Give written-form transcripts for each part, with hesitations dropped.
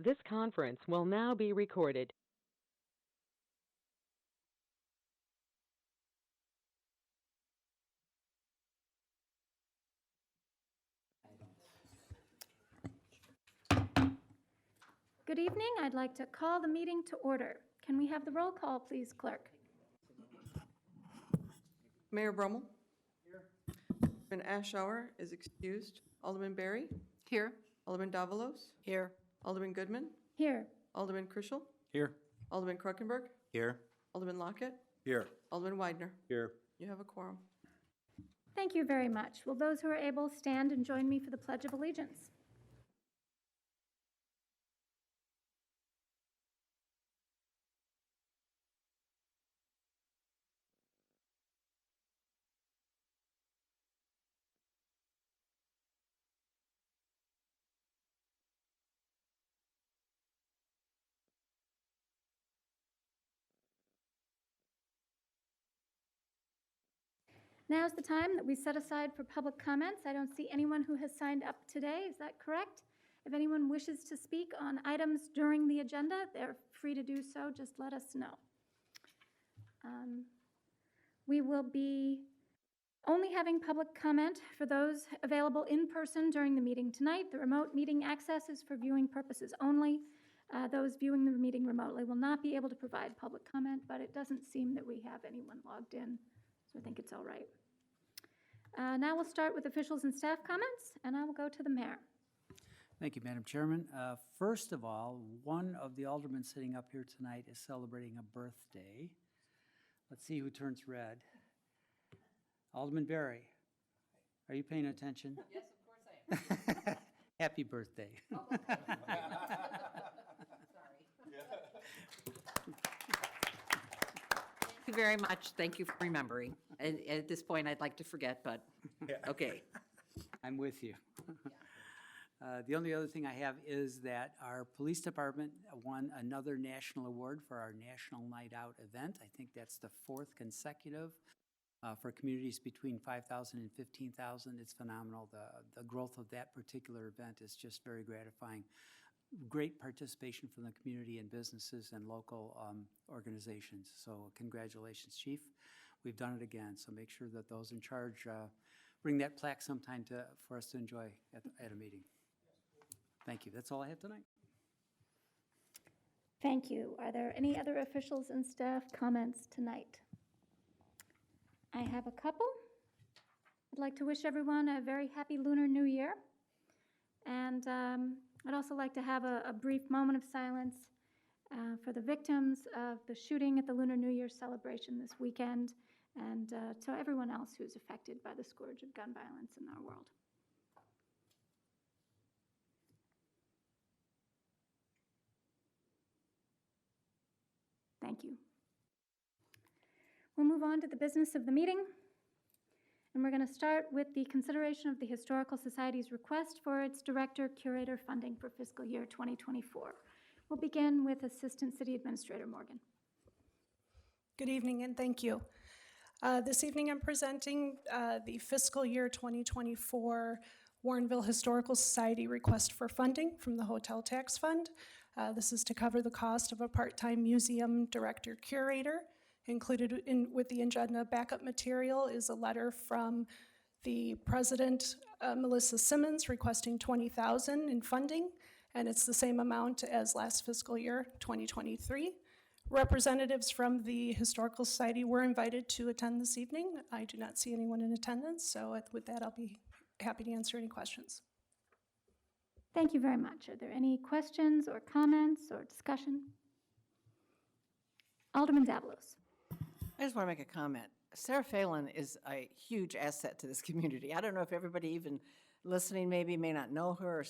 This conference will now be recorded. Good evening. I'd like to call the meeting to order. Can we have the roll call, please, clerk? Mayor Brummel. Here. Alderman Ashour is excused. Alderman Berry. Here. Alderman Davalos. Here. Alderman Goodman. Here. Alderman Krischel. Here. Alderman Kruckenberg. Here. Alderman Lockett. Here. Alderman Widener. Here. You have a quorum. Thank you very much. Will those who are able stand and join me for the Pledge of Allegiance? Now's the time that we set aside for public comments. I don't see anyone who has signed up today. Is that correct? If anyone wishes to speak on items during the agenda, they're free to do so. Just let us know. We will be only having public comment for those available in person during the meeting tonight. The remote meeting access is for viewing purposes only. Those viewing the meeting remotely will not be able to provide public comment, but it doesn't seem that we have anyone logged in, so I think it's all right. Now we'll start with officials and staff comments, and I will go to the mayor. Thank you, Madam Chairman. First of all, one of the aldermen sitting up here tonight is celebrating a birthday. Let's see who turns red. Alderman Berry, are you paying attention? Yes, of course I am. Happy birthday. Oh, okay. Sorry. Thank you very much. Thank you for remembering. And at this point, I'd like to forget, but okay. I'm with you. The only other thing I have is that our police department won another national award for our National Night Out event. I think that's the fourth consecutive for communities between 5,000 and 15,000. It's phenomenal. The growth of that particular event is just very gratifying. Great participation from the community and businesses and local organizations. So congratulations, Chief. We've done it again. So make sure that those in charge bring that plaque sometime for us to enjoy at a meeting. Thank you. That's all I have tonight. Thank you. Are there any other officials and staff comments tonight? I have a couple. I'd like to wish everyone a very happy Lunar New Year. And I'd also like to have a brief moment of silence for the victims of the shooting at the Lunar New Year celebration this weekend, and to everyone else who's affected by the scourge of gun violence in our world. Thank you. We'll move on to the business of the meeting. And we're going to start with the consideration of the Historical Society's request for its director-curator funding for fiscal year 2024. We'll begin with Assistant City Administrator Morgan. Good evening and thank you. This evening I'm presenting the fiscal year 2024 Warrenville Historical Society request for funding from the Hotel Tax Fund. This is to cover the cost of a part-time museum director-curator. Included with the agenda backup material is a letter from the president, Melissa Simmons, requesting $20,000 in funding, and it's the same amount as last fiscal year, 2023. Representatives from the Historical Society were invited to attend this evening. I do not see anyone in attendance, so with that, I'll be happy to answer any questions. Thank you very much. Are there any questions or comments or discussion? Alderman Davalos. I just want to make a comment. Sarah Phelan is a huge asset to this community. I don't know if everybody even listening maybe may not know her. Or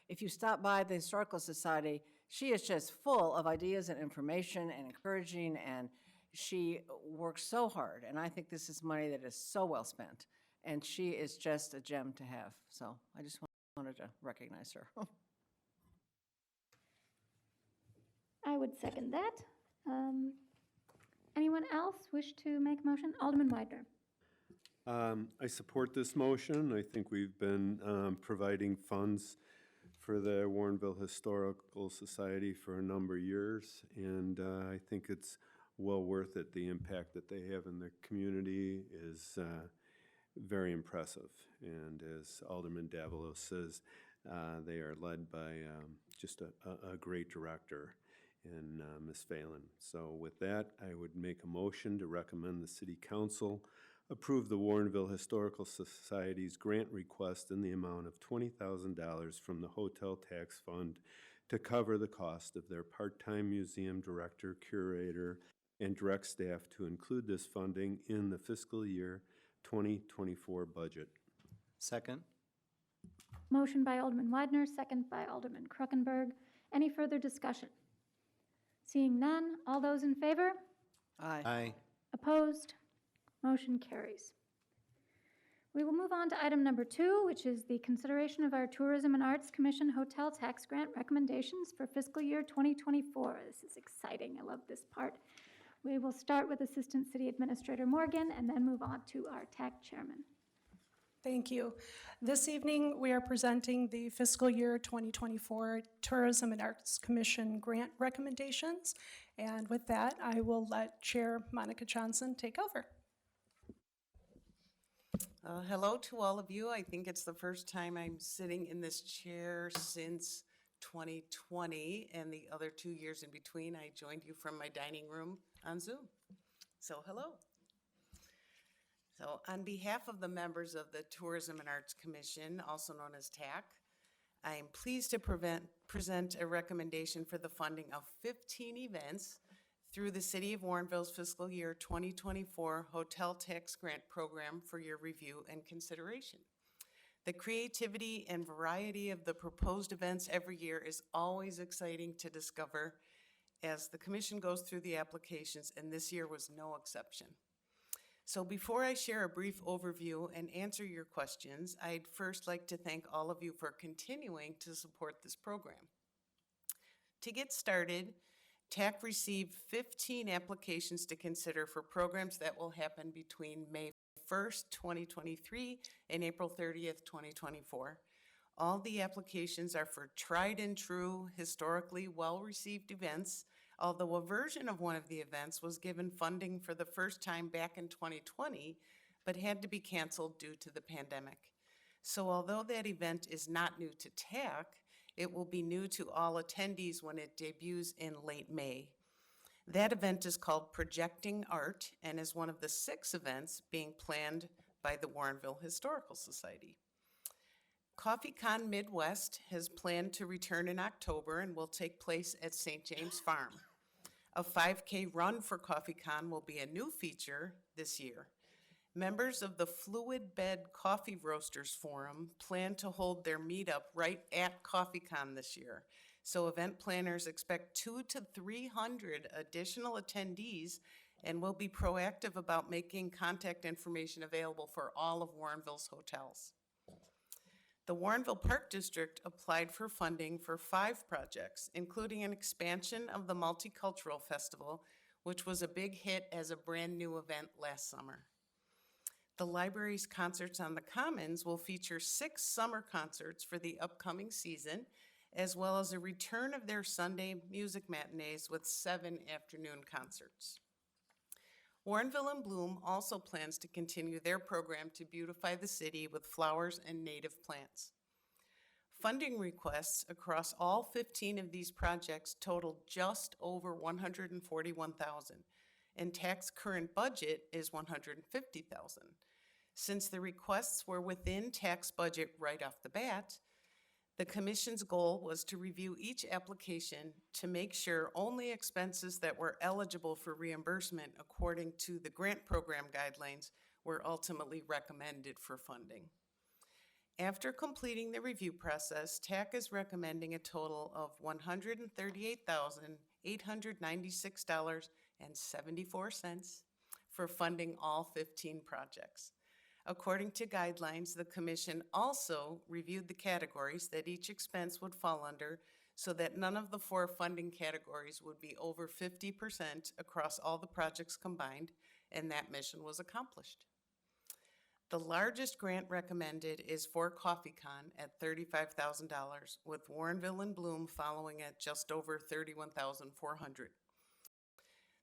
if you stop by the Historical Society, she is just full of ideas and information and encouraging, and she works so hard. And I think this is money that is so well spent. And she is just a gem to have. So I just wanted to recognize her. I would second that. Anyone else wish to make a motion? Alderman Widener. I support this motion. I think we've been providing funds for the Warrenville Historical Society for a number of years, and I think it's well worth it. The impact that they have in the community is very impressive. And as Alderman Davalos says, they are led by just a great director in Ms. Phelan. So with that, I would make a motion to recommend the City Council approve the Warrenville Historical Society's grant request in the amount of $20,000 from the Hotel Tax Fund to cover the cost of their part-time museum director, curator, and direct staff, to include this funding in the fiscal year 2024 budget. Second? Motion by Alderman Widener, second by Alderman Kruckenberg. Any further discussion? Seeing none, all those in favor? Aye. Aye. Opposed? Motion carries. We will move on to item number 2, which is the consideration of our Tourism and Arts Commission Hotel Tax Grant recommendations for fiscal year 2024. This is exciting. I love this part. We will start with Assistant City Administrator Morgan and then move on to our TAC Chairman. Thank you. This evening, we are presenting the fiscal year 2024 Tourism and Arts Commission grant recommendations. And with that, I will let Chair Monica Johnson take over. Hello to all of you. I think it's the first time I'm sitting in this chair since 2020, and the other 2 years in between, I joined you from my dining room on Zoom. So hello. So on behalf of the members of the Tourism and Arts Commission, also known as TAC, I am pleased to present a recommendation for the funding of 15 events through the City of Warrenville's fiscal year 2024 Hotel Tax Grant Program for your review and consideration. The creativity and variety of the proposed events every year is always exciting to discover as the Commission goes through the applications, and this year was no exception. So before I share a brief overview and answer your questions, I'd first like to thank all of you for continuing to support this program. To get started, TAC received 15 applications to consider for programs that will happen between May 1st, 2023 and April 30th, 2024. All the applications are for tried and true, historically well-received events, although a version of one of the events was given funding for the first time back in 2020, but had to be canceled due to the pandemic. So although that event is not new to TAC, it will be new to all attendees when it debuts in late May. That event is called Projecting Art and is one of the 6 events being planned by the Warrenville Historical Society. CoffeeCon Midwest has planned to return in October and will take place at St. James Farm. A 5K run for CoffeeCon will be a new feature this year. Members of the Fluid Bed Coffee Roasters Forum plan to hold their meetup right at CoffeeCon this year. So event planners expect 200 to 300 additional attendees and will be proactive about making contact information available for all of Warrenville's hotels. The Warrenville Park District applied for funding for 5 projects, including an expansion of the Multicultural Festival, which was a big hit as a brand new event last summer. The library's Concerts on the Commons will feature 6 summer concerts for the upcoming season, as well as a return of their Sunday music matinees with 7 afternoon concerts. Warrenville in Bloom also plans to continue their program to beautify the city with flowers and native plants. Funding requests across all 15 of these projects totaled just over $141,000, and TAC's current budget is $150,000. Since the requests were within TAC's budget right off the bat, the Commission's goal was to review each application to make sure only expenses that were eligible for reimbursement according to the grant program guidelines were ultimately recommended for funding. After completing the review process, TAC is recommending a total of $138,896.74 for funding all 15 projects. According to guidelines, the Commission also reviewed the categories that each expense would fall under so that none of the 4 funding categories would be over 50% across all the projects combined, and that mission was accomplished. The largest grant recommended is for CoffeeCon at $35,000, with Warrenville and Bloom following at just over $31,400.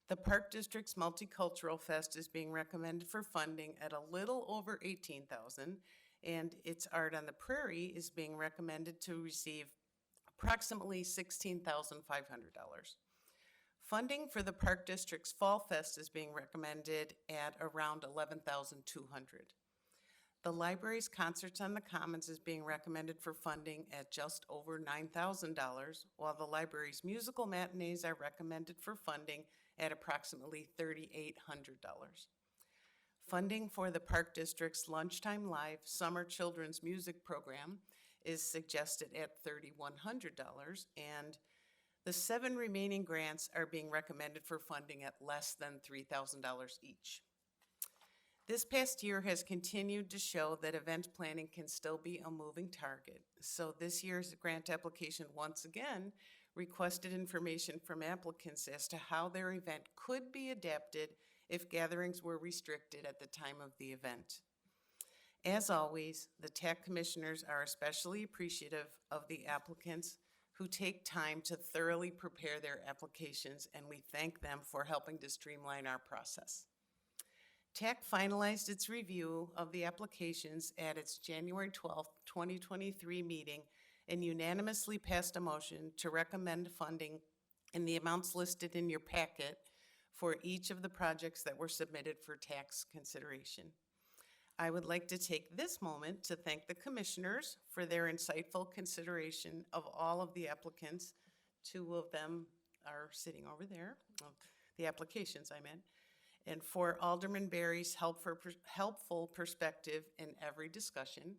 The Park District's Multicultural Fest is being recommended for funding at a little over $18,000, and its Art on the Prairie is being recommended to receive approximately $16,500. Funding for the Park District's Fall Fest is being recommended at around $11,200. The library's Concerts on the Commons is being recommended for funding at just over $9,000, while the library's musical matinees are recommended for funding at approximately $3,800. Funding for the Park District's Lunchtime Live Summer Children's Music Program is suggested at $3,100, and the 7 remaining grants are being recommended for funding at less than $3,000 each. This past year has continued to show that event planning can still be a moving target. So this year's grant application once again requested information from applicants as to how their event could be adapted if gatherings were restricted at the time of the event. As always, the TAC commissioners are especially appreciative of the applicants who take time to thoroughly prepare their applications, and we thank them for helping to streamline our process. TAC finalized its review of the applications at its January 12th, 2023 meeting and unanimously passed a motion to recommend funding in the amounts listed in your packet for each of the projects that were submitted for tax consideration. I would like to take this moment to thank the commissioners for their insightful consideration of all of the applicants. 2 of them are sitting over there, the applications I meant, and for Alderman Berry's helpful perspective in every discussion,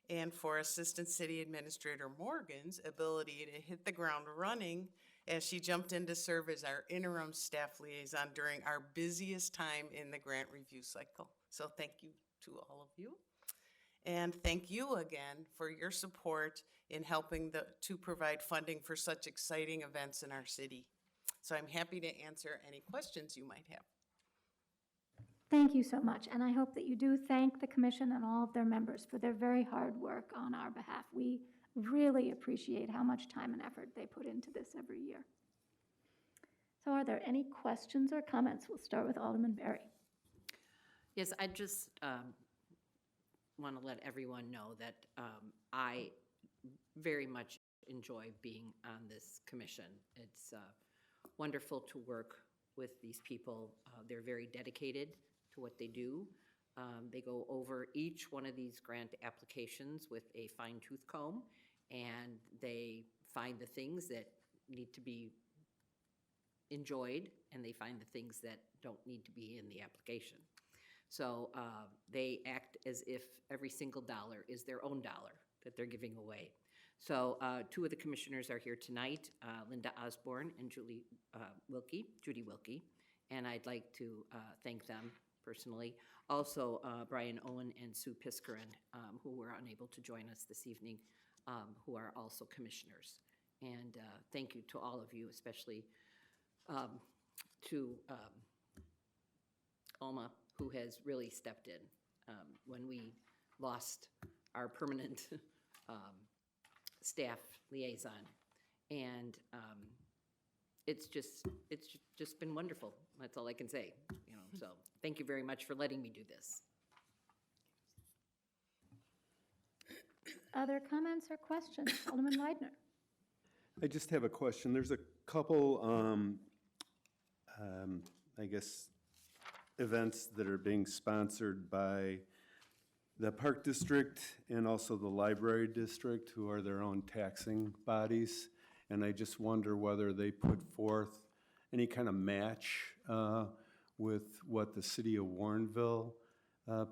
and for Assistant City Administrator Morgan's ability to hit the ground running as she jumped in to serve as our interim staff liaison during our busiest time in the grant review cycle. So thank you to all of you. And thank you again for your support in helping to provide funding for such exciting events in our city. So I'm happy to answer any questions you might have. Thank you so much, and I hope that you do thank the commission and all of their members for their very hard work on our behalf. We really appreciate how much time and effort they put into this every year. So are there any questions or comments? We'll start with Alderman Berry. Yes, I just want to let everyone know that I very much enjoy being on this commission. It's wonderful to work with these people. They're very dedicated to what they do. They go over each one of these grant applications with a fine-tooth comb, and they find the things that need to be enjoyed, and they find the things that don't need to be in the application. So they act as if every single dollar is their own dollar that they're giving away. So 2 of the commissioners are here tonight, Linda Osborne and Judy Wilkie, and I'd like to thank them personally. Also, Brian Owen and Sue Piskarin, who were unable to join us this evening, who are also commissioners. And thank you to all of you, especially to Alma, who has really stepped in when we lost our permanent staff liaison. And it's just been wonderful. That's all I can say, so thank you very much for letting me do this. Other comments or questions? Alderman Weidner. I just have a question. There's a couple, I guess, events that are being sponsored by the Park District and also the Library District, who are their own taxing bodies. And I just wonder whether they put forth any kind of match with what the city of Warrenville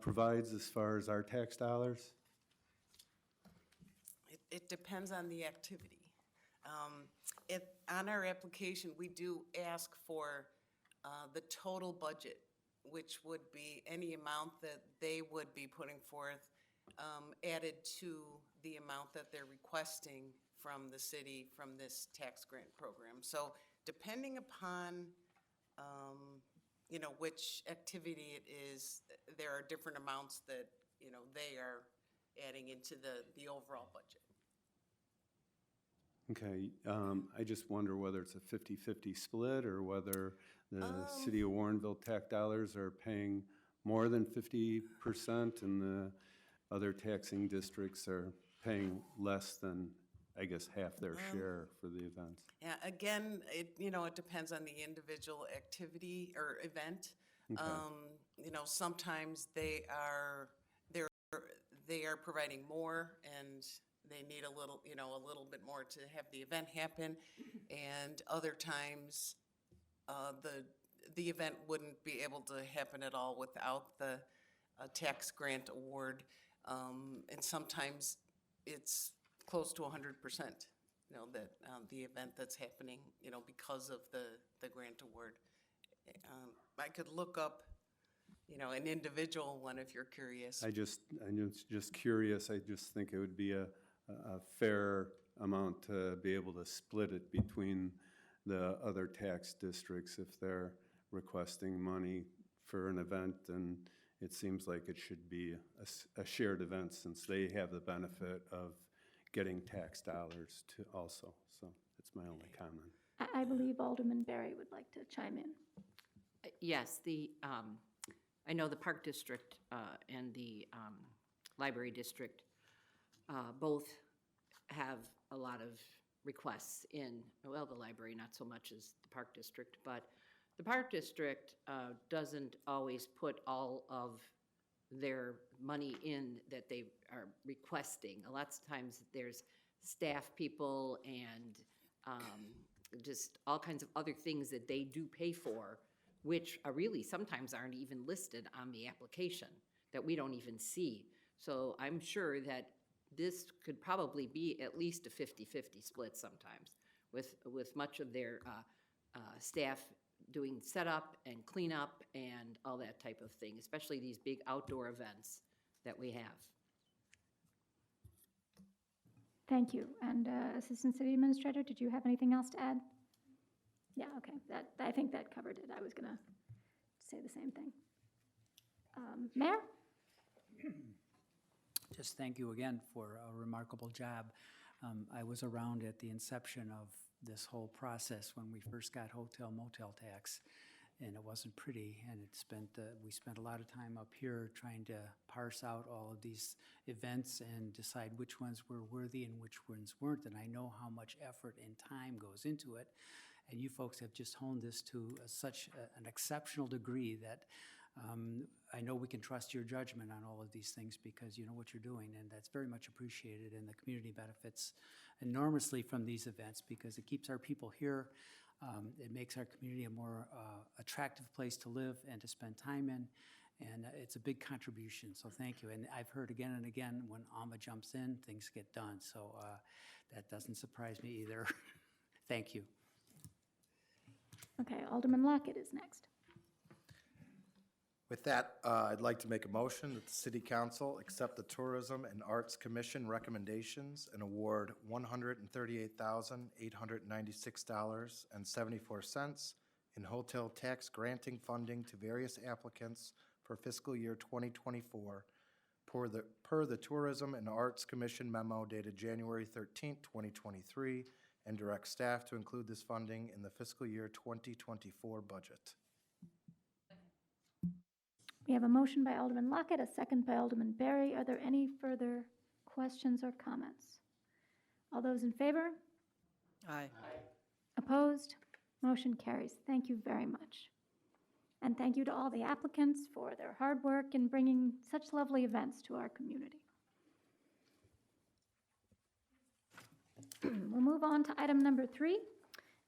provides as far as our tax dollars? It depends on the activity. On our application, we do ask for the total budget, which would be any amount that they would be putting forth added to the amount that they're requesting from the city from this tax grant program. So depending upon which activity it is. There are different amounts that, they are adding into the overall budget. Okay, I just wonder whether it's a 50-50 split or whether the city of Warrenville tax dollars are paying more than 50% and the other taxing districts are paying less than, I guess, half their share for the events. Yeah, again, it depends on the individual activity or event. Okay. Sometimes they are providing more and they need a little bit more to have the event happen. And other times, the event wouldn't be able to happen at all without the tax grant award. And sometimes it's close to 100%, that the event that's happening, because of the grant award. I could look up, an individual one if you're curious. I'm just curious. I just think it would be a fair amount to be able to split it between the other tax districts if they're requesting money for an event, and it seems like it should be a shared event since they have the benefit of getting tax dollars too also. So that's my only comment. I believe Alderman Berry would like to chime in. Yes, I know the Park District and the Library District both have a lot of requests in, well, the library not so much as the Park District, but the Park District doesn't always put all of their money in that they are requesting. A lot of times there's staff people and just all kinds of other things that they do pay for, which are really sometimes aren't even listed on the application, that we don't even see. So I'm sure that this could probably be at least a 50-50 split sometimes, with much of their staff doing setup and cleanup and all that type of thing, especially these big outdoor events that we have. Thank you. And Assistant City Administrator, did you have anything else to add? Yeah, okay. I think that covered it. I was going to say the same thing. Mayor? Just thank you again for a remarkable job. I was around at the inception of this whole process when we first got hotel motel tax, and it wasn't pretty, and we spent a lot of time up here trying to parse out all of these events and decide which ones were worthy and which ones weren't, and I know how much effort and time goes into it, and you folks have just honed this to such an exceptional degree that I know we can trust your judgment on all of these things because you know what you're doing, and that's very much appreciated, and the community benefits enormously from these events because it keeps our people here. It makes our community a more attractive place to live and to spend time in, and it's a big contribution, so thank you. And I've heard again and again, when Alma jumps in, things get done, so that doesn't surprise me either. Thank you. Okay, Alderman Lockett is next. With that, I'd like to make a motion that the City Council accept the Tourism and Arts Commission recommendations and award $138,896.74 in hotel tax granting funding to various applicants for fiscal year 2024 per the Tourism and Arts Commission memo dated January 13, 2023, and direct staff to include this funding in the fiscal year 2024 budget. We have a motion by Alderman Lockett, a second by Alderman Berry. Are there any further questions or comments? All those in favor? Aye. Opposed? Motion carries. Thank you very much. And thank you to all the applicants for their hard work in bringing such lovely events to our community. We'll move on to item number 3,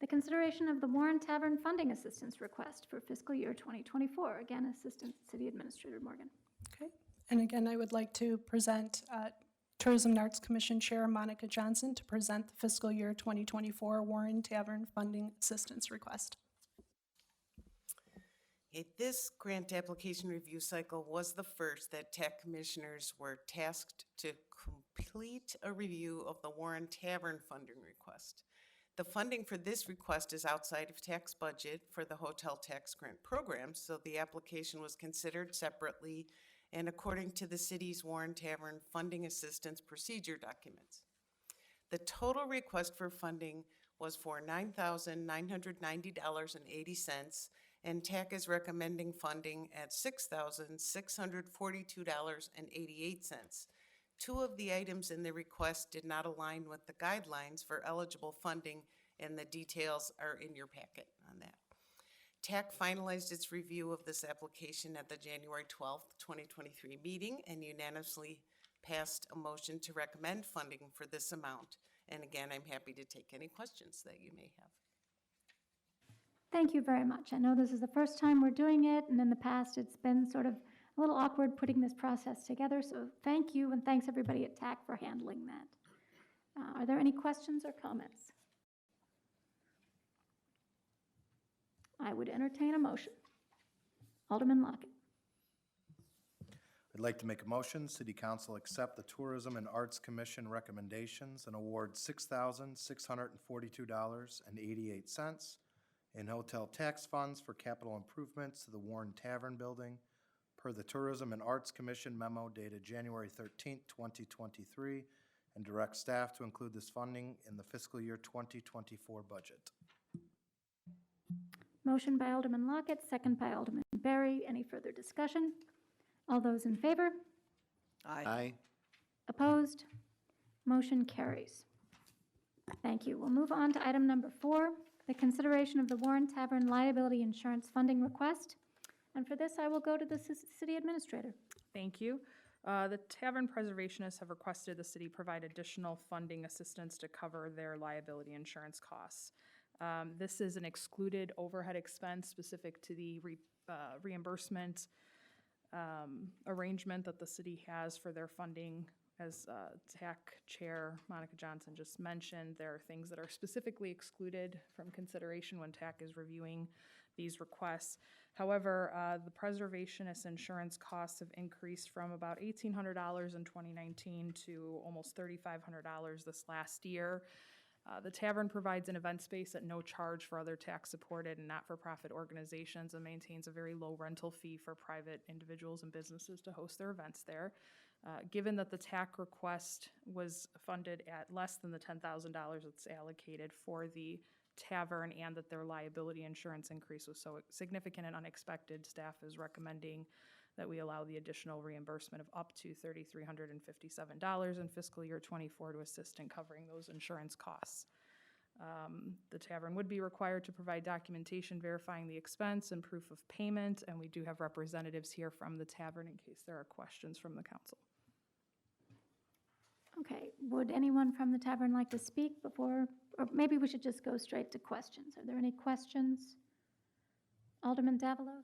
the consideration of the Warren Tavern funding assistance request for fiscal year 2024. Again, Assistant City Administrator Morgan. Okay. And again, I would like to present Tourism and Arts Commission Chair Monica Johnson to present the fiscal year 2024 Warren Tavern funding assistance request. This grant application review cycle was the first that TAC commissioners were tasked to complete a review of the Warren Tavern funding request. The funding for this request is outside of tax budget for the hotel tax grant program, so the application was considered separately and according to the city's Warren Tavern Funding Assistance Procedure documents. The total request for funding was for $9,990.80, and TAC is recommending funding at $6,642.88. Two of the items in the request did not align with the guidelines for eligible funding, and the details are in your packet on that. TAC finalized its review of this application at the January 12th, 2023 meeting and unanimously passed a motion to recommend funding for this amount. And again, I'm happy to take any questions that you may have. Thank you very much. I know this is the first time we're doing it, and in the past, it's been sort of a little awkward putting this process together, so thank you, and thanks everybody at TAC for handling that. Are there any questions or comments? I would entertain a motion. Alderman Lockett. I'd like to make a motion, City Council accept the Tourism and Arts Commission recommendations and award $6,642.88 in hotel tax funds for capital improvements to the Warren Tavern building per the Tourism and Arts Commission memo dated January 13th, 2023, and direct staff to include this funding in the fiscal year 2024 budget. Motion by Alderman Lockett, second by Alderman Berry. Any further discussion? All those in favor? Aye. Opposed? Motion carries. Thank you. We'll move on to item number 4, the consideration of the Warren Tavern liability insurance funding request. And for this, I will go to the city administrator. Thank you. The tavern preservationists have requested the city provide additional funding assistance to cover their liability insurance costs. This is an excluded overhead expense specific to the reimbursement arrangement that the city has for their funding. As TAC Chair Monica Johnson just mentioned, there are things that are specifically excluded from consideration when TAC is reviewing these requests. However, the preservationist insurance costs have increased from about $1,800 in 2019 to almost $3,500 this last year. The tavern provides an event space at no charge for other tax-supported and not-for-profit organizations and maintains a very low rental fee for private individuals and businesses to host their events there. Given that the TAC request was funded at less than the $10,000 that's allocated for the tavern and that their liability insurance increase was so significant and unexpected, staff is recommending that we allow the additional reimbursement of up to $3,357 in fiscal year '24 to assist in covering those insurance costs. The tavern would be required to provide documentation verifying the expense and proof of payment, and we do have representatives here from the tavern in case there are questions from the council. Okay, would anyone from the tavern like to speak before, or maybe we should just go straight to questions. Are there any questions? Alderman Davalos?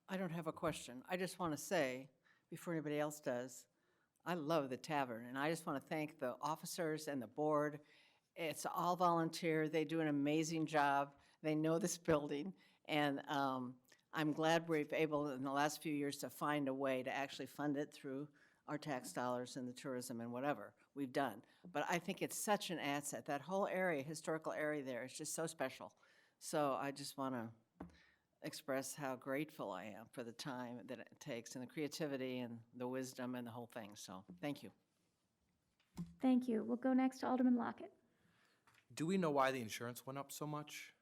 I don't have a question. I just want to say, before anybody else does, I love the tavern, and I just want to thank the officers and the board. It's all volunteer. They do an amazing job. They know this building, and I'm glad we've been able in the last few years to find a way to actually fund it through our tax dollars and the tourism and whatever we've done. But I think it's such an asset. That whole area, historical area there, is just so special. So I just want to express how grateful I am for the time that it takes and the creativity and the wisdom and the whole thing. So thank you. Thank you. We'll go next to Alderman Lockett. Do we know why the insurance went up so much?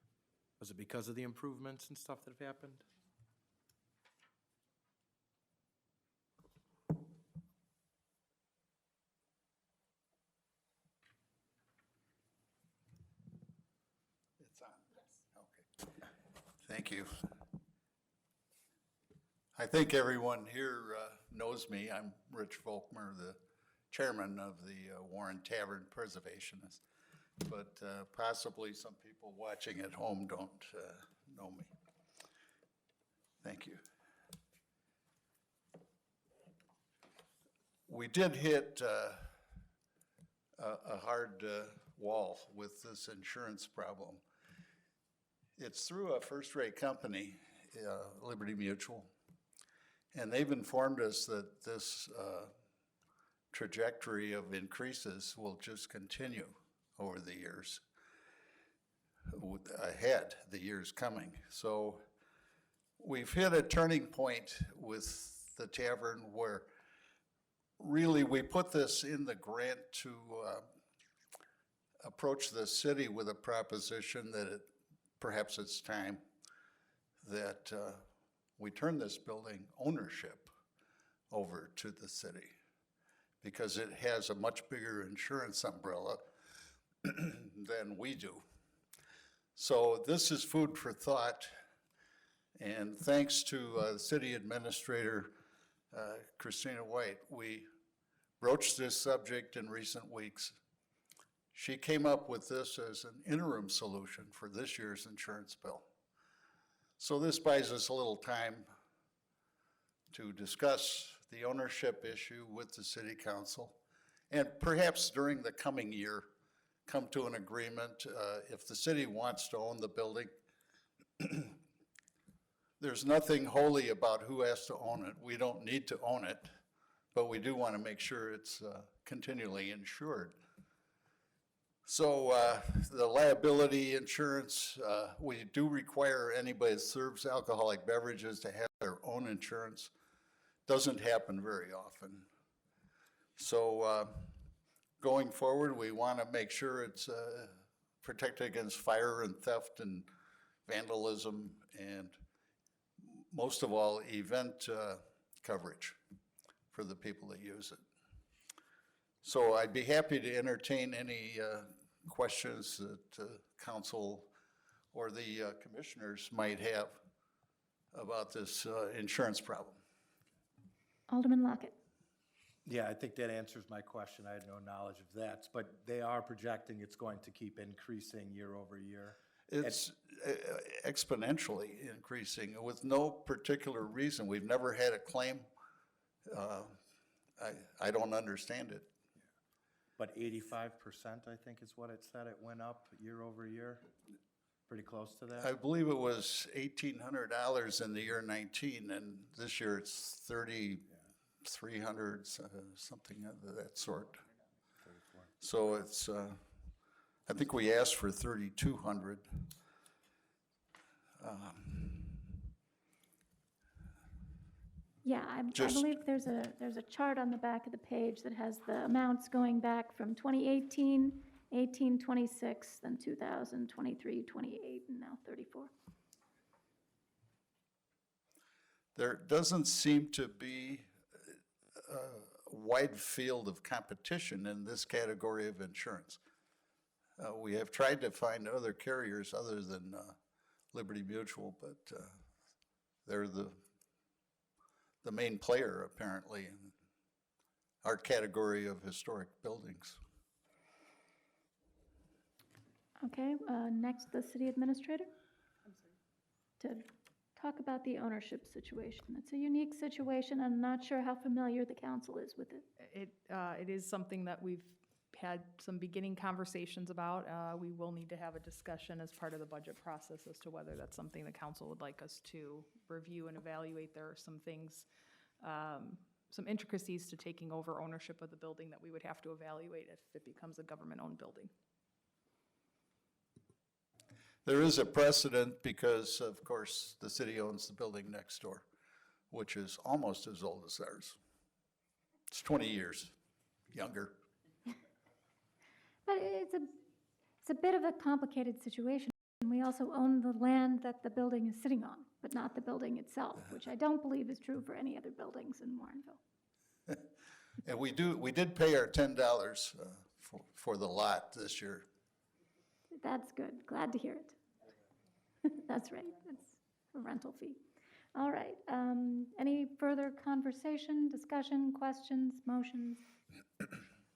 Was it because of the improvements and stuff that have happened? It's on. Yes. Okay. Thank you. I think everyone here knows me. I'm Rich Volkmer, the chairman of the Warren Tavern Preservationists. But possibly some people watching at home don't know me. Thank you. We did hit a hard wall with this insurance problem. It's through a first-rate company, Liberty Mutual, and they've informed us that this trajectory of increases will just continue over the years. ahead, the years coming. So we've hit a turning point with the tavern where really we put this in the grant to approach the city with a proposition that perhaps it's time that we turn this building ownership over to the city, because it has a much bigger insurance umbrella than we do. So this is food for thought, and thanks to City Administrator Christina White, we broached this subject in recent weeks. She came up with this as an interim solution for this year's insurance bill. So this buys us a little time to discuss the ownership issue with the city council, and perhaps during the coming year, come to an agreement. If the city wants to own the building, there's nothing holy about who has to own it. We don't need to own it, but we do want to make sure it's continually insured. So the liability insurance, we do require anybody that serves alcoholic beverages to have their own insurance. Doesn't happen very often. So going forward, we want to make sure it's protected against fire and theft and vandalism, and most of all, event coverage for the people that use it. So I'd be happy to entertain any questions that council or the commissioners might have about this insurance problem. Alderman Lockett. Yeah, I think that answers my question. I had no knowledge of that, but they are projecting it's going to keep increasing year over year. It's exponentially increasing with no particular reason. We've never had a claim. I don't understand it. But 85%, I think is what it said, it went up year over year, pretty close to that. I believe it was $1,800 in the year 19, and this year it's 3,300, something of that sort. So it's, I think we asked for 3,200. Yeah, I Just- believe there's a chart on the back of the page that has the amounts going back from 2018, 18, 26, then 2000, 23, 28, and now 34. There doesn't seem to be a wide field of competition in this category of insurance. We have tried to find other carriers other than Liberty Mutual, but they're the main player apparently in our category of historic buildings. Okay, next, the city administrator. To talk about the ownership situation. It's a unique situation. I'm not sure how familiar the council is with it. It is something that we've had some beginning conversations about. We will need to have a discussion as part of the budget process as to whether that's something the council would like us to review and evaluate. There are some things, some intricacies to taking over ownership of the building that we would have to evaluate if it becomes a government-owned building. There is a precedent because, of course, the city owns the building next door, which is almost as old as ours. It's 20 years younger. But it's a bit of a complicated situation. We also own the land that the building is sitting on, but not the building itself, which I don't believe is true for any other buildings in Warrenville. And we did pay our $10 for the lot this year. That's good. Glad to hear it. That's right. It's a rental fee. All right. Any further conversation, discussion, questions, motions?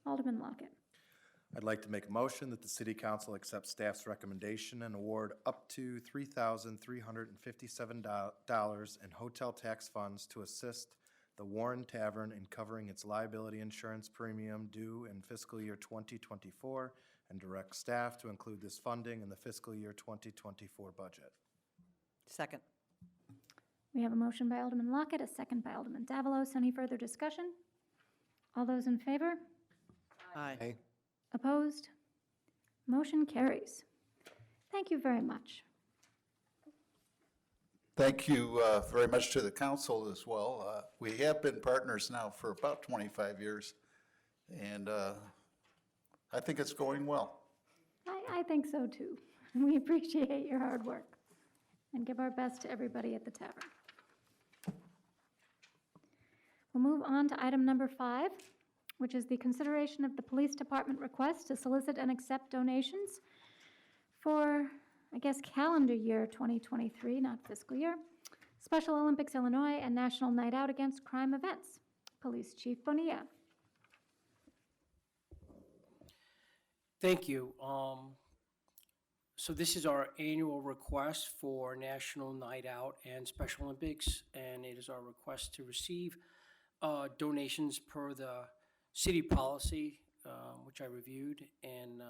Alderman Lockett. I'd like to make a motion that the city council accept staff's recommendation and award up to $3,357 in hotel tax funds to assist the Warren Tavern in covering its liability insurance premium due in fiscal year 2024, and direct staff to include this funding in the fiscal year 2024 budget. Second. We have a motion by Alderman Lockett, a second by Alderman Davalos. Any further discussion? All those in favor? Aye. Opposed? Motion carries. Thank you very much. Thank you very much to the council as well. We have been partners now for about 25 years, and I think it's going well. I think so too. We appreciate your hard work and give our best to everybody at the tavern. We'll move on to item number 5, which is the consideration of the police department request to solicit and accept donations for, I guess, calendar year 2023, not fiscal year, Special Olympics Illinois and National Night Out Against Crime events. Police Chief Bonilla. Thank you. So this is our annual request for National Night Out and Special Olympics, and it is our request to receive donations per the city policy, which I reviewed, and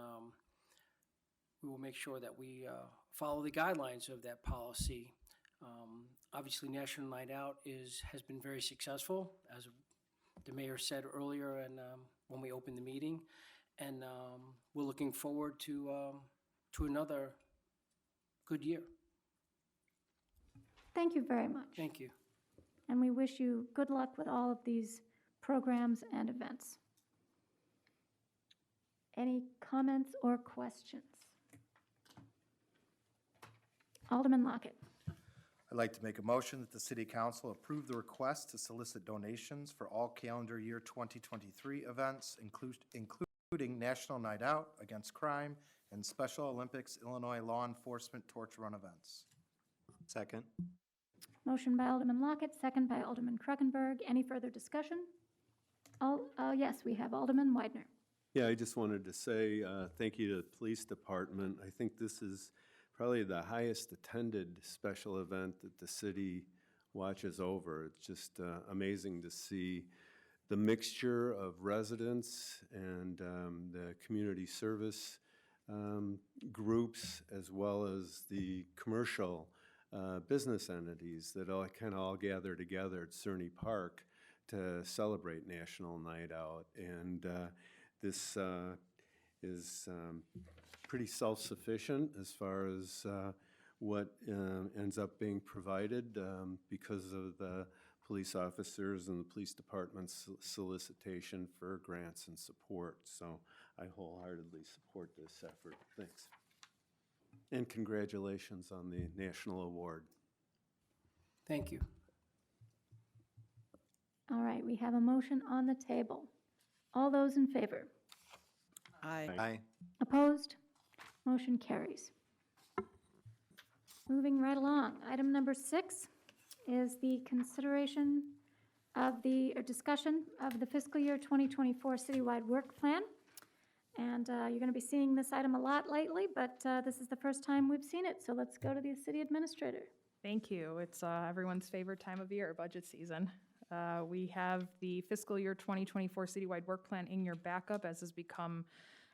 we will make sure that we follow the guidelines of that policy. Obviously, National Night Out has been very successful, as the mayor said earlier, and when we opened the meeting, and we're looking forward to another good year. Thank you very much. Thank you. And we wish you good luck with all of these programs and events. Any comments or questions? Alderman Lockett. I'd like to make a motion that the city council approve the request to solicit donations for all calendar year 2023 events, including National Night Out Against Crime and Special Olympics Illinois Law Enforcement Torch Run events. Second. Motion by Alderman Lockett, second by Alderman Kruggenberg. Any further discussion? Yes, we have Alderman Widener. Yeah, I just wanted to say thank you to the police department. I think this is probably the highest attended special event that the city watches over. It's just amazing to see the mixture of residents and the community service groups, as well as the commercial business entities that all gather together at Cerny Park to celebrate National Night Out. And this is pretty self-sufficient as far as what ends up being provided because of the police officers and the police department's solicitation for grants and support. So I wholeheartedly support this effort. Thanks. And congratulations on the national award. Thank you. All right, we have a motion on the table. All those in favor? Aye. Opposed? Motion carries. Moving right along, item number 6 is the consideration of the, or discussion of the fiscal year 2024 citywide work plan. And you're going to be seeing this item a lot lately, but this is the first time we've seen it, so let's go to the city administrator. Thank you. It's everyone's favorite time of year, budget season. We have the fiscal year 2024 citywide work plan in your backup, as has become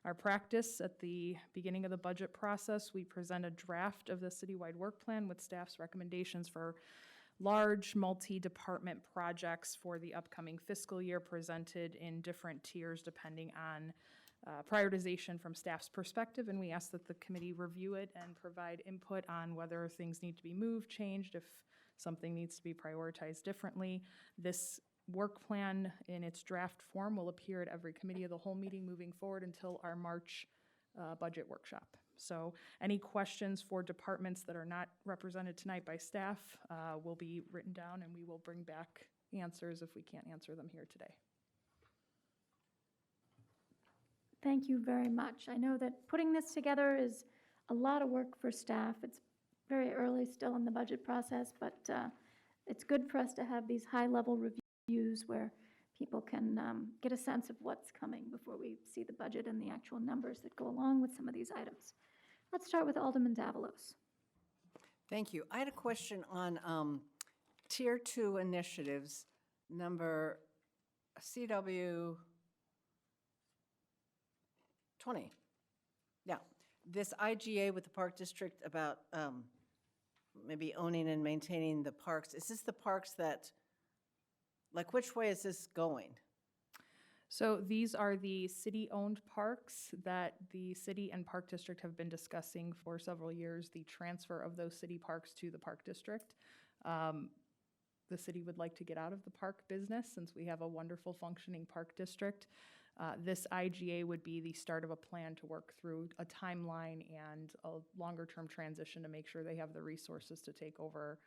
our practice at the beginning of the budget process. We present a draft of the citywide work plan with staff's recommendations for large multi-department projects for the upcoming fiscal year, presented in different tiers depending on prioritization from staff's perspective, and we ask that the committee review it and provide input on whether things need to be moved, changed, if something needs to be prioritized differently. This work plan in its draft form will appear at every committee of the whole meeting moving forward until our March budget workshop. So any questions for departments that are not represented tonight by staff will be written down, and we will bring back answers if we can't answer them here today. Thank you very much. I know that putting this together is a lot of work for staff. It's very early still in the budget process, but it's good for us to have these high-level reviews where people can get a sense of what's coming before we see the budget and the actual numbers that go along with some of these items. Let's start with Alderman Davalos. Thank you. I had a question on Tier 2 initiatives, number CW 20. Yeah, this IGA with the Park District about maybe owning and maintaining the parks. Is this the parks that, like, which way is this going? So these are the city-owned parks that the city and park district have been discussing for several years, the transfer of those city parks to the park district. The city would like to get out of the park business since we have a wonderful functioning park district. This IGA would be the start of a plan to work through a timeline and a longer-term transition to make sure they have the resources to take over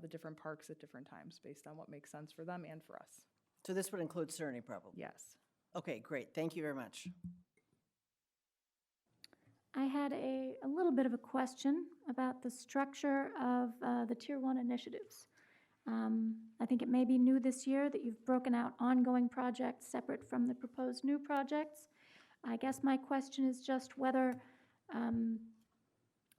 the different parks at different times based on what makes sense for them and for us. So this would include Cerny probably? Yes. Okay, great. Thank you very much. I had a little bit of a question about the structure of the Tier 1 initiatives. I think it may be new this year that you've broken out ongoing projects separate from the proposed new projects. I guess my question is just whether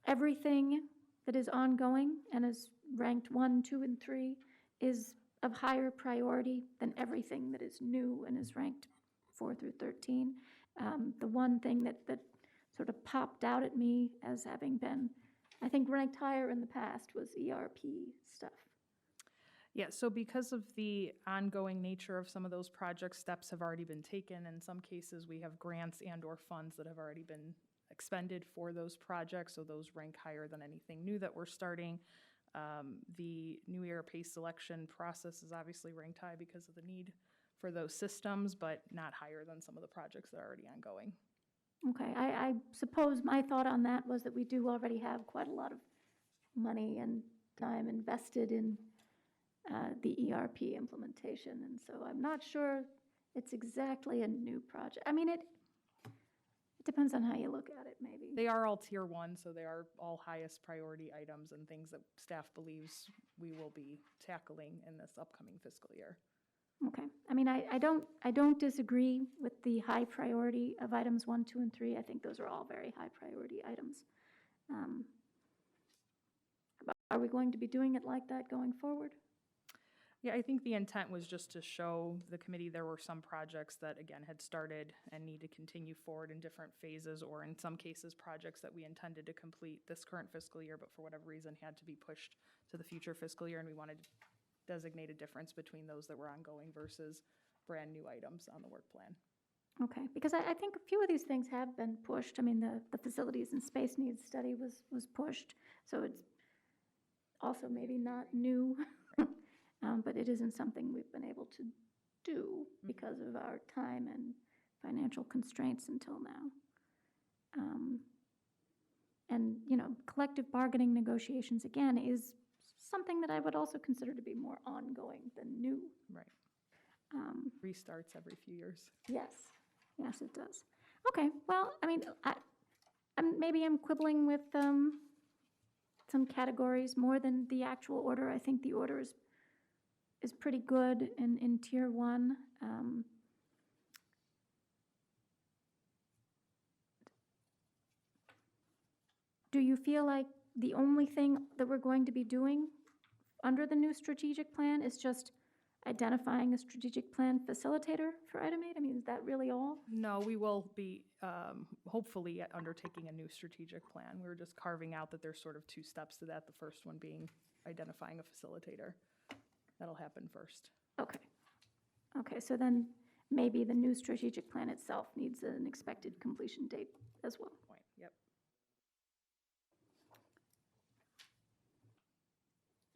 everything that is ongoing and is ranked 1, 2, and 3 is of higher priority than everything that is new and is ranked 4 through 13. The one thing that sort of popped out at me as having been, I think, ranked higher in the past was ERP stuff. Yeah, so because of the ongoing nature of some of those projects, steps have already been taken. In some cases, we have grants and/or funds that have already been expended for those projects, so those rank higher than anything new that we're starting. The new ERP selection process is obviously ranked high because of the need for those systems, but not higher than some of the projects that are already ongoing. Okay, I suppose my thought on that was that we do already have quite a lot of money and time invested in the ERP implementation, and so I'm not sure it's exactly a new project. I mean, it depends on how you look at it, maybe. They are all Tier 1, so they are all highest priority items and things that staff believes we will be tackling in this upcoming fiscal year. Okay, I mean, I don't disagree with the high priority of items 1, 2, and 3. I think those are all very high priority items. Are we going to be doing it like that going forward? Yeah, I think the intent was just to show the committee there were some projects that, again, had started and need to continue forward in different phases, or in some cases, projects that we intended to complete this current fiscal year, but for whatever reason had to be pushed to the future fiscal year, and we wanted to designate a difference between those that were ongoing versus brand-new items on the work plan. Okay, because I think a few of these things have been pushed. I mean, the facilities and space needs study was pushed, so it's also maybe not new. But it isn't something we've been able to do because of our time and financial constraints until now. And, you know, collective bargaining negotiations, again, is something that I would also consider to be more ongoing than new. Right. Restarts every few years. Yes, yes, it does. Okay, well, I mean, maybe I'm quibbling with some categories more than the actual order. I think the order is pretty good in Tier 1. Do you feel like the only thing that we're going to be doing under the new strategic plan is just identifying a strategic plan facilitator for item 8? I mean, is that really all? No, we will be hopefully undertaking a new strategic plan. We were just carving out that there's sort of 2 steps to that, the first one being identifying a facilitator. That'll happen first. Okay. Okay, so then maybe the new strategic plan itself needs an expected completion date as well. Point. Yep.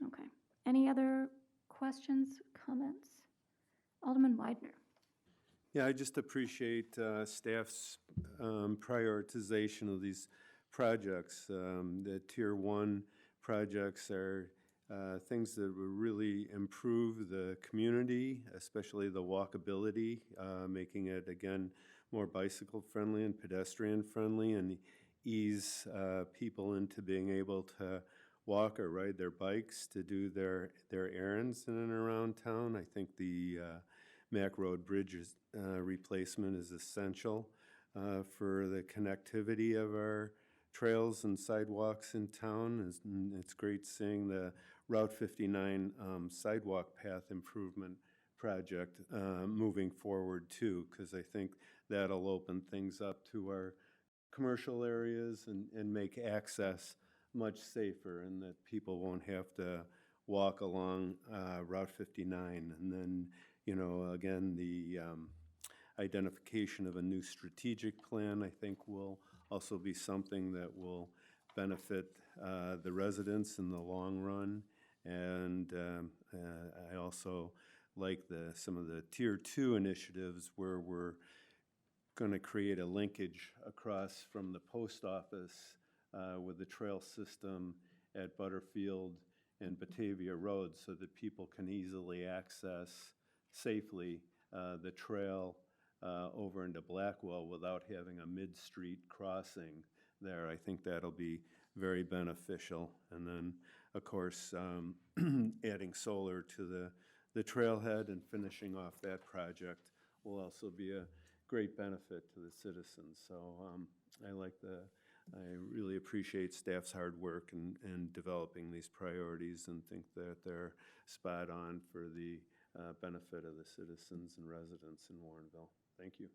Okay. Any other questions, comments? Alderman Widener. Yeah, I just appreciate staff's prioritization of these projects. The Tier 1 projects are things that will really improve the community, especially the walkability, making it, again, more bicycle-friendly and pedestrian-friendly, and ease people into being able to walk or ride their bikes to do their errands in and around town. I think the Mack Road Bridge replacement is essential for the connectivity of our trails and sidewalks in town. It's great seeing the Route 59 sidewalk path improvement project moving forward too, because I think that'll open things up to our commercial areas and make access much safer, and that people won't have to walk along Route 59. And then, you know, again, the identification of a new strategic plan, I think, will also be something that will benefit the residents in the long run. And I also like some of the Tier 2 initiatives where we're going to create a linkage across from the post office with the trail system at Butterfield and Batavia Road so that people can easily access safely the trail over into Blackwell without having a mid-street crossing there. I think that'll be very beneficial. And then, of course, adding solar to the trailhead and finishing off that project will also be a great benefit to the citizens. So I really appreciate staff's hard work in developing these priorities and think that they're spot on for the benefit of the citizens and residents in Warrenville. Thank you.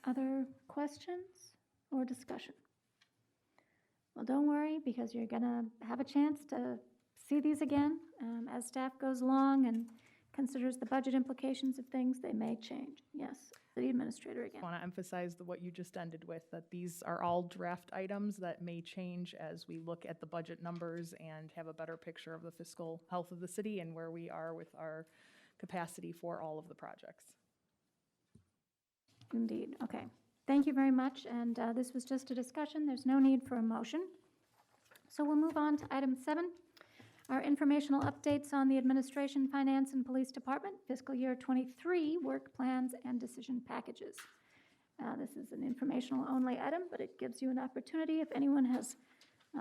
Other questions or discussion? Well, don't worry, because you're going to have a chance to see these again as staff goes along and considers the budget implications of things. They may change. Yes, City Administrator again. I want to emphasize what you just ended with, that these are all draft items that may change as we look at the budget numbers and have a better picture of the fiscal health of the city and where we are with our capacity for all of the projects. Indeed. Okay. Thank you very much. And this was just a discussion. There's no need for a motion. So we'll move on to item 7, our informational updates on the Administration, Finance, and Police Department fiscal year 23 work plans and decision packages. This is an informational only item, but it gives you an opportunity. If anyone has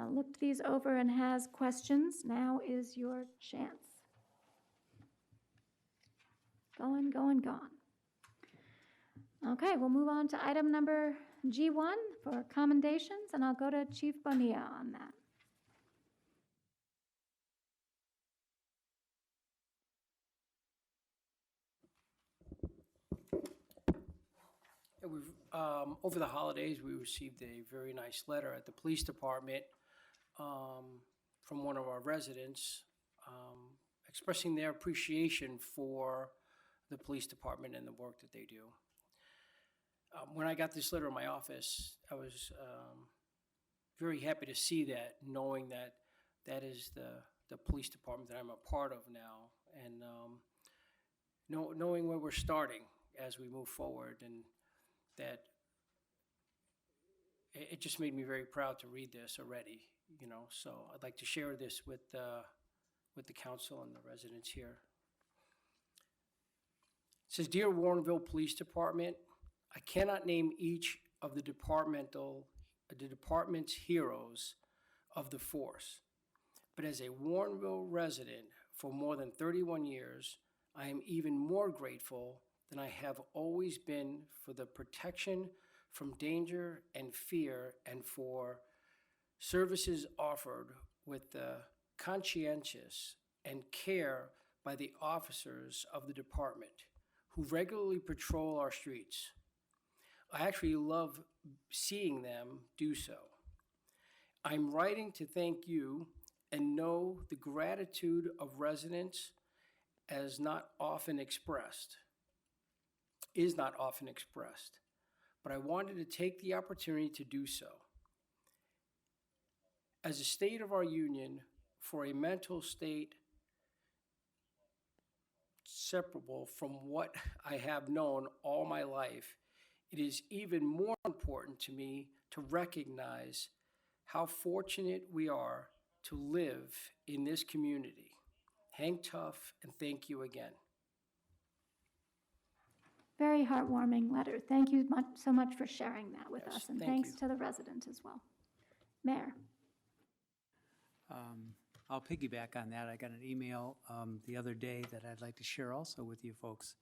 looked these over and has questions, now is your chance. Going, going, gone. Okay, we'll move on to item number G1 for commendations, and I'll go to Chief Bonilla on that. Yeah, we've, over the holidays, we received a very nice letter at the police department from one of our residents expressing their appreciation for the police department and the work that they do. When I got this letter in my office, I was very happy to see that, knowing that that is the police department that I'm a part of now, and knowing where we're starting as we move forward, and that it just made me very proud to read this already, you know. So I'd like to share this with the council and the residents here. It says, "Dear Warrenville Police Department, I cannot name each of the department's heroes of the force, but as a Warrenville resident for more than 31 years, I am even more grateful than I have always been for the protection from danger and fear, and for services offered with the conscientious and care by the officers of the department who regularly patrol our streets. I actually love seeing them do so. I'm writing to thank you and know the gratitude of residents is not often expressed, but I wanted to take the opportunity to do so. As a state of our union, for a mental state separable from what I have known all my life, it is even more important to me to recognize how fortunate we are to live in this community. Hang tough, and thank you again." Very heartwarming letter. Thank you so much for sharing that with Yes, us, and thank thanks you. to the resident as well. Mayor. I'll piggyback on that. I got an email the other day that I'd like to share also with you folks.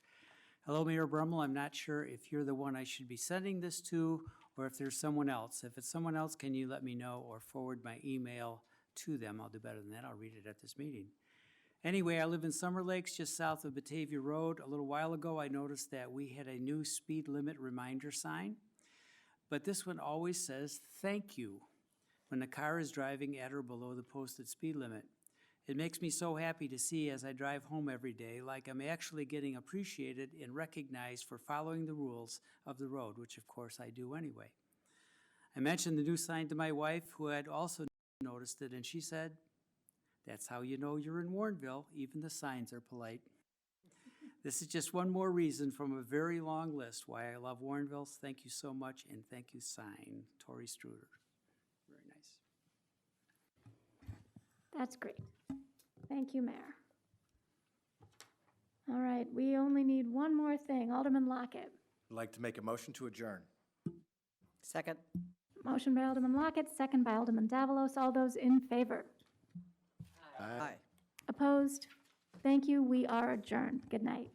"Hello, Mayor Brummel. I'm not sure if you're the one I should be sending this to or if there's someone else. If it's someone else, can you let me know or forward my email to them? I'll do better than that. I'll read it at this meeting. Anyway, I live in Summer Lakes, just south of Batavia Road. A little while ago, I noticed that we had a new speed limit reminder sign, but this one always says, 'Thank you,' when the car is driving at or below the posted speed limit. It makes me so happy to see as I drive home every day, like I'm actually getting appreciated and recognized for following the rules of the road, which of course I do anyway. I mentioned the new sign to my wife, who had also noticed it, and she said, "That's how you know you're in Warrenville, even the signs are polite." This is just one more reason from a very long list why I love Warrenville. Thank you so much, and thank you, sign, Tori Struder. Very nice. That's great. Thank you, Mayor. All right, we only need one more thing. Alderman Lockett. I'd like to make a motion to adjourn. Second? Motion by Alderman Lockett, second by Alderman Davalos. All those in favor? Aye. Opposed? Thank you. We are adjourned. Good night.